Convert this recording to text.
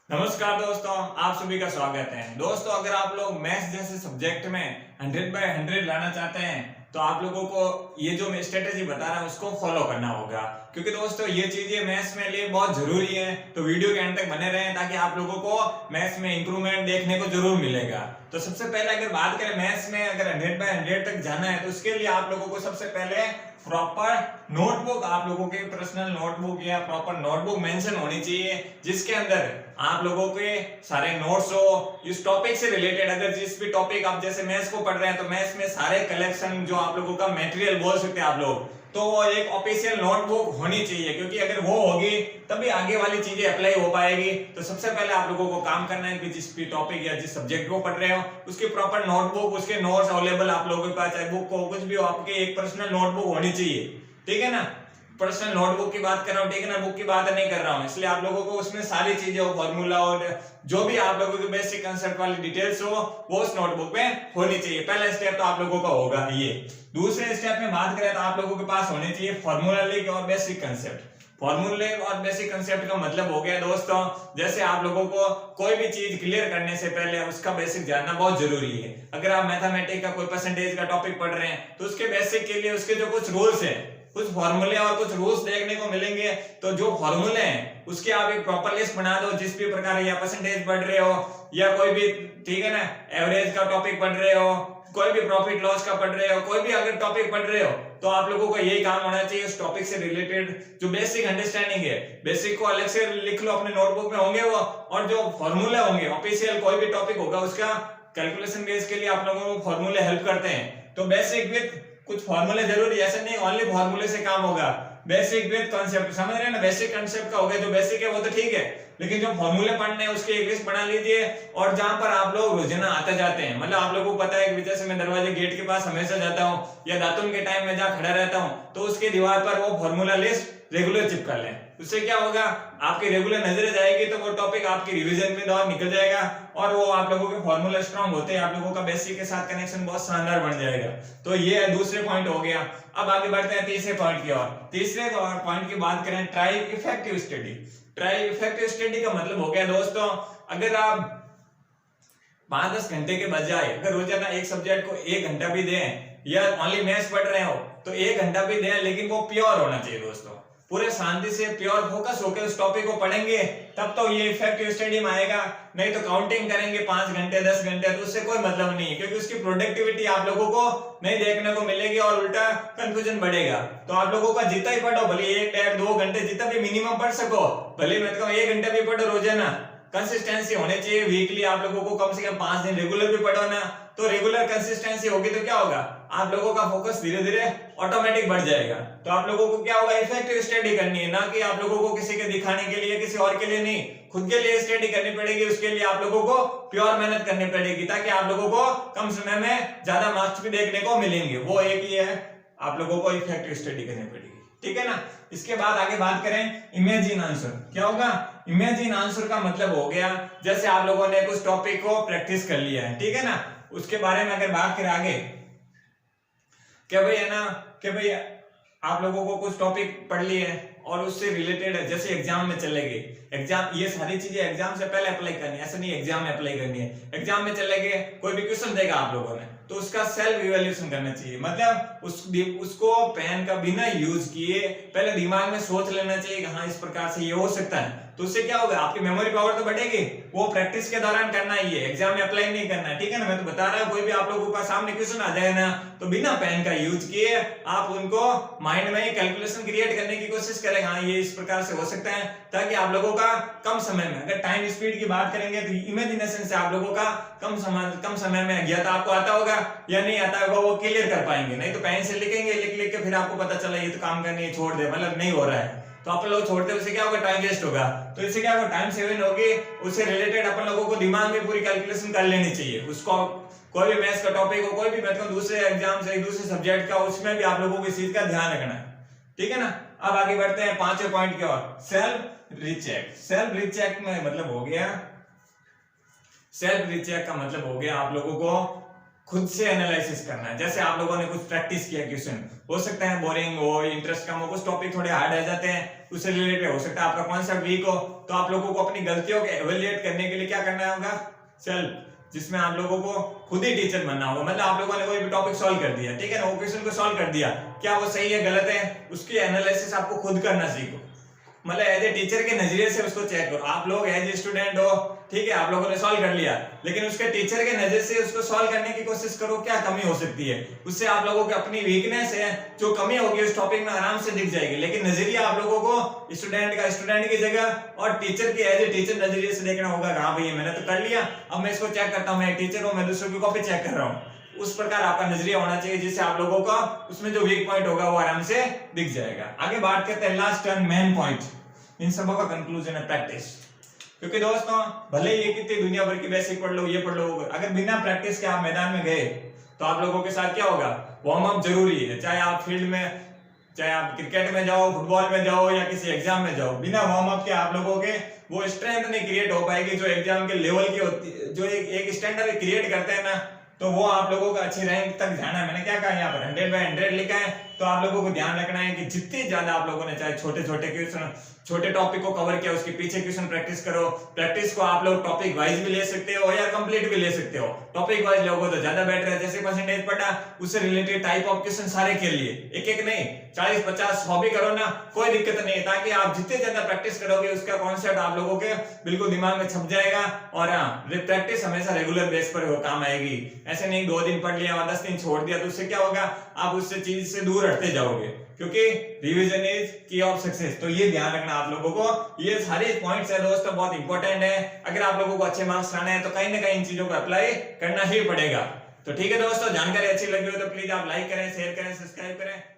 नमस्कार दोस्तों, आप सभी का स्वागत है। दोस्तों, अगर आप लोग मैथ्स जैसे सब्जेक्ट में 100/100 लाना चाहते हैं तो आप लोगों को ये जो मैं स्ट्रेटेजी बता रहा हूँ उसको फॉलो करना होगा, क्योंकि दोस्तों ये चीजें मैथ्स में लिए बहुत जरूरी है। तो वीडियो के एंड तक बने रहें ताकि आप लोगों को मैथ्स में इंप्रूवमेंट देखने को जरूर मिलेगा। तो सबसे पहले अगर बात करें मैथ्स में अगर 100/100 तक जाना है तो उसके लिए आप लोगों को सबसे पहले प्रॉपर नोटबुक, आप लोगों के पर्सनल नोटबुक या प्रॉपर नोटबुक मेंशन होनी चाहिए जिसके अंदर आप लोगों के सारे नोट्स हो इस टॉपिक से रिलेटेड। अगर जिस भी टॉपिक आप जैसे मैथ्स को पढ़ रहे हैं तो मैथ्स में सारे कलेक्शन जो आप लोगों का मटेरियल बोल सकते हैं आप लोग, तो वो एक ऑफिशियल नोटबुक होनी चाहिए, क्योंकि अगर वो होगी तभी आगे वाली चीजें अप्लाई हो पाएगी। तो सबसे पहले आप लोगों को काम करना है कि जिस भी टॉपिक या जिस सब्जेक्ट को पढ़ रहे हो उसकी प्रॉपर नोटबुक, उसके नोट्स अवेलेबल आप लोगों के पास, चाहे बुक हो कुछ भी हो, आपके एक पर्सनल नोटबुक होनी चाहिए। ठीक है ना, पर्सनल नोटबुक की बात कर रहा हूँ, ठीक है ना, बुक की बात नहीं कर रहा हूँ। इसलिए आप लोगों को उसमें सारी चीजें हो, फॉर्मूला और जो भी आप लोगों की बेसिक कंसेप्ट वाली डिटेल्स हो वो उस नोटबुक में होनी चाहिए। पहला स्टेप तो आप लोगों का होगा ये। दूसरे स्टेप में बात करें तो आप लोगों के पास होने चाहिए फॉर्मूला लिख और बेसिक कंसेप्ट। फॉर्मूले और बेसिक कंसेप्ट का मतलब हो गया दोस्तों, जैसे आप लोगों को कोई भी चीज क्लियर करने से पहले उसका बेसिक जानना बहुत जरूरी है। अगर आप मैथमेटिक्स का कोई परसेंटेज का टॉपिक पढ़ रहे हैं तो उसके बेसिक के लिए उसके जो कुछ रूल्स हैं, कुछ फॉर्मूले और कुछ रूल्स देखने को मिलेंगे। तो जो फॉर्मूले हैं उसके आप एक प्रॉपर लिस्ट बना दो, जिस भी प्रकार या परसेंटेज पढ़ रहे हो या कोई भी, ठीक है ना, एवरेज का टॉपिक पढ़ रहे हो, कोई भी प्रॉफिट लॉस का पढ़ रहे हो, कोई भी अगर टॉपिक पढ़ रहे हो तो आप लोगों का यही काम होना चाहिए। उस टॉपिक से रिलेटेड जो बेसिक अंडरस्टैंडिंग है, बेसिक को अलग से लिख लो अपने नोटबुक में होंगे वो, और जो फॉर्मूले होंगे ऑफिशियल कोई भी टॉपिक होगा उसका कैलकुलेशन बेस के लिए आप लोगों को फॉर्मूले हेल्प करते हैं। तो बेसिक विद कुछ फॉर्मूले जरूरी, ऐसा नहीं ओनली फॉर्मूले से काम होगा। बेसिक विद कांसेप्ट, समझ रहे हैं ना, बेसिक कांसेप्ट का हो गया, जो बेसिक है वो तो ठीक है, लेकिन जो फॉर्मूले पढ़ने हैं उसके एक लिस्ट बना लीजिए। और जहां पर आप लोग रोजाना आते जाते हैं, मतलब आप लोगों को पता है कि जैसे मैं दरवाजे गेट के पास हमेशा जाता हूँ या दातुन के टाइम में जहाँ खड़ा रहता हूँ, तो उसके दीवार पर वो फॉर्मूला लिस्ट रेगुलर चिपका लें। उससे क्या होगा, आपकी रेगुलर नजर जाएगी तो वो टॉपिक आपकी रिवीजन में दौर निकल जाएगा और वो आप लोगों के फॉर्मूला स्ट्रांग होते हैं, आप लोगों का बेसिक के साथ कनेक्शन बहुत शानदार बन जाएगा। तो ये दूसरे पॉइंट हो गया। अब आगे बढ़ते हैं तीसरे पॉइंट की ओर। तीसरे पॉइंट की बात करें, try effective study. Try effective study का मतलब हो गया दोस्तों, अगर आप 5-10 घंटे के बजाय अगर रोजाना एक सब्जेक्ट को 1 घंटा भी दें या ओनली मैथ्स पढ़ रहे हो तो 1 घंटा भी दें, लेकिन वो प्योर होना चाहिए दोस्तों। पूरे शांति से प्योर फोकस होकर उस टॉपिक को पढ़ेंगे तब तो ये इफेक्टिव स्टडी में आएगा। नहीं तो काउंटिंग करेंगे 5 घंटे 10 घंटे तो उससे कोई मतलब नहीं है, क्योंकि उसकी प्रोडक्टिविटी आप लोगों को नहीं देखने को मिलेगी और उल्टा कंफ्यूजन बढ़ेगा। तो आप लोगों का जितना ही पढ़ो, भले 1-2 घंटे जितना भी मिनिमम पढ़ सको, भले मैं तो 1 घंटा भी पढ़ो रोजाना, कंसिस्टेंसी होने चाहिए। वीकली आप लोगों को कम से कम 5 दिन रेगुलर भी पढ़ो ना, तो रेगुलर कंसिस्टेंसी होगी तो क्या होगा, आप लोगों का फोकस धीरे धीरे ऑटोमेटिक बढ़ जाएगा। तो आप लोगों को क्या होगा, इफेक्टिव स्टडी करनी है, ना कि आप लोगों को किसी के दिखाने के लिए, किसी और के लिए नहीं, खुद के लिए स्टडी करनी पड़ेगी। उसके लिए आप लोगों को प्योर मेहनत करनी पड़ेगी ताकि आप लोगों को कम समय में ज्यादा मार्क्स भी देखने को मिलेंगे। वो एक ही है, आप लोगों को इफेक्टिव स्टडी करनी पड़ेगी, ठीक है ना। इसके बाद आगे बात करें इमेजिन आंसर। क्या होगा, इमेजिन आंसर का मतलब हो गया जैसे आप लोगों ने कुछ टॉपिक को प्रैक्टिस कर लिया है, ठीक है ना, उसके बारे में अगर बात करें आगे, क्या भाई है ना, कि भाई आप लोगों को कुछ टॉपिक पढ़ लिए और उससे रिलेटेड है, जैसे एग्जाम में चले गए, एग्जाम, ये सारी चीजें एग्जाम से पहले अप्लाई करनी है, ऐसा नहीं एग्जाम में अप्लाई करनी है। एग्जाम में चले गए, कोई भी क्वेश्चन देगा आप लोगों ने तो उसका सेल्फ इवैल्यूएशन करना चाहिए, मतलब उसको पेन का बिना यूज किए पहले दिमाग में सोच लेना चाहिए कि हाँ इस प्रकार से ये हो सकता है। तो उससे क्या होगा, आपकी मेमोरी पावर तो बढ़ेगी। वो प्रैक्टिस के दौरान करना ही है, एग्जाम में अप्लाई नहीं करना है, ठीक है ना। मैं तो बता रहा हूँ, कोई भी आप लोगों के सामने क्वेश्चन आ जाए ना तो बिना पेन का यूज किए आप उनको माइंड में कैलकुलेशन क्रिएट करने की कोशिश करें, हाँ ये इस प्रकार से हो सकता है, ताकि आप लोगों का कम समय में, अगर टाइम स्पीड की बात करेंगे तो इमेजिनेशन से आप लोगों का कम समय में ज्ञात आपको आता होगा या नहीं आता होगा वो क्लियर कर पाएंगे। नहीं तो पेन से लिखेंगे, लिख लिख के फिर आपको पता चला ये तो काम करनी है, छोड़ दे, मतलब नहीं हो रहा है, तो आप लोग छोड़ते उससे क्या होगा, टाइम वेस्ट होगा। तो इससे क्या होगा, टाइम सेविंग होगी, उससे रिलेटेड अपन लोगों को दिमाग में पूरी कैलकुलेशन कर लेनी चाहिए। उसको कोई भी मैथ्स का टॉपिक हो, कोई भी मतलब दूसरे एग्जाम से दूसरे सब्जेक्ट का, उसमें भी आप लोगों को इस चीज का ध्यान रखना है, ठीक है ना। अब आगे बढ़ते हैं 5वें पॉइंट की ओर, सेल्फ रीचेक। सेल्फ रीचेक में मतलब हो गया, सेल्फ रीचेक का मतलब हो गया आप लोगों को खुद से एनालिसिस करना है। जैसे आप लोगों ने कुछ प्रैक्टिस किया, क्वेश्चन हो सकता है बोरिंग हो, इंटरेस्ट कम हो, कुछ टॉपिक थोड़े हार्ड आ जाते हैं, उससे रिलेटेड हो सकता है आपका कॉन्सेप्ट वीक हो, तो आप लोगों को अपनी गलतियों के एवेल्युएट करने के लिए क्या करना होगा, सेल्फ, जिसमें आप लोगों को खुद ही टीचर बनना होगा। मतलब आप लोगों ने कोई भी टॉपिक सॉल्व कर दिया, ठीक है ना, वो क्वेश्चन को सॉल्व कर दिया, क्या वो सही है गलत है, उसकी एनालिसिस आपको खुद करना सीखो। मतलब एज ए टीचर के नजरिए से उसको चेक करो। आप लोग एज ए स्टूडेंट हो, ठीक है, आप लोगों ने सॉल्व कर लिया, लेकिन उसके टीचर के नजर से उसको सॉल्व करने की कोशिश करो, क्या कमी हो सकती है, उससे आप लोगों की अपनी वीकनेस है जो कमी होगी उस टॉपिक में आराम से दिख जाएगी। लेकिन नजरिया आप लोगों को स्टूडेंट का स्टूडेंट की जगह और टीचर की एज ए टीचर नजरिए से देखना होगा। हाँ भैया मैंने तो कर लिया, अब मैं इसको चेक करता हूँ, मैं टीचर हूँ, मैं दूसरों की कॉपी चेक कर रहा हूँ। उस प्रकार आपका नजरिया होना चाहिए जिससे आप लोगों का उसमें जो वीक पॉइंट होगा वो आराम से दिख जाएगा। आगे बात करते हैं लास्ट एंड मेन पॉइंट, इन सबों का कंक्लूजन है प्रैक्टिस। क्योंकि दोस्तों भले ही ये कितनी दुनिया भर की बेसिक पढ़ लो, ये पढ़ लो, अगर बिना प्रैक्टिस के आप मैदान में गए तो आप लोगों के साथ क्या होगा, वार्म अप जरूरी है। चाहे आप फील्ड में, चाहे आप क्रिकेट में जाओ, फुटबॉल में जाओ या किसी एग्जाम में जाओ, बिना वार्म अप के आप लोगों के वो स्ट्रेंथ नहीं क्रिएट हो पाएगी जो एग्जाम के लेवल की होती है। जो एक स्टैंडर्ड क्रिएट करते हैं ना, तो वो आप लोगों का अच्छी रैंक तक जाना है। मैंने क्या कहा यहाँ पर 100/100 लिखा है, तो आप लोगों को ध्यान रखना है कि जितनी ज्यादा आप लोगों ने चाहे छोटे छोटे क्वेश्चन, छोटे टॉपिक को कवर किया, उसके पीछे क्वेश्चन प्रैक्टिस करो। प्रैक्टिस को आप लोग टॉपिक वाइज भी ले सकते हो या कंप्लीट भी ले सकते हो। टॉपिक वाइज लोगोगे तो ज्यादा बेटर है, जैसे परसेंटेज पढ़ा उससे रिलेटेड टाइप ऑफ क्वेश्चन सारे खेल लिए, एक एक नहीं 40-50 भी करो ना, कोई दिक्कत नहीं है, ताकि आप जितने ज्यादा प्रैक्टिस करोगे उसका कॉन्सेप्ट आप लोगों के बिल्कुल दिमाग में छप जाएगा। और प्रैक्टिस हमेशा रेगुलर बेस पर काम आएगी। ऐसे नहीं 2 दिन पढ़ लिया और 10 दिन छोड़ दिया, तो उससे क्या होगा, आप उससे चीज से दूर हटते जाओगे, क्योंकि रिवीजन इज की ऑफ सक्सेस। तो ये ध्यान रखना आप लोगों को, ये सारे पॉइंट्स है दोस्तों, बहुत इंपॉर्टेंट है। अगर आप लोगों को अच्छे मार्क्स लाने हैं तो कहीं ना कहीं इन चीजों को अप्लाई करना ही पड़ेगा। तो ठीक है दोस्तों, जानकारी अच्छी लगी हो तो प्लीज आप लाइक करें, शेयर करें, सब्सक्राइब करें।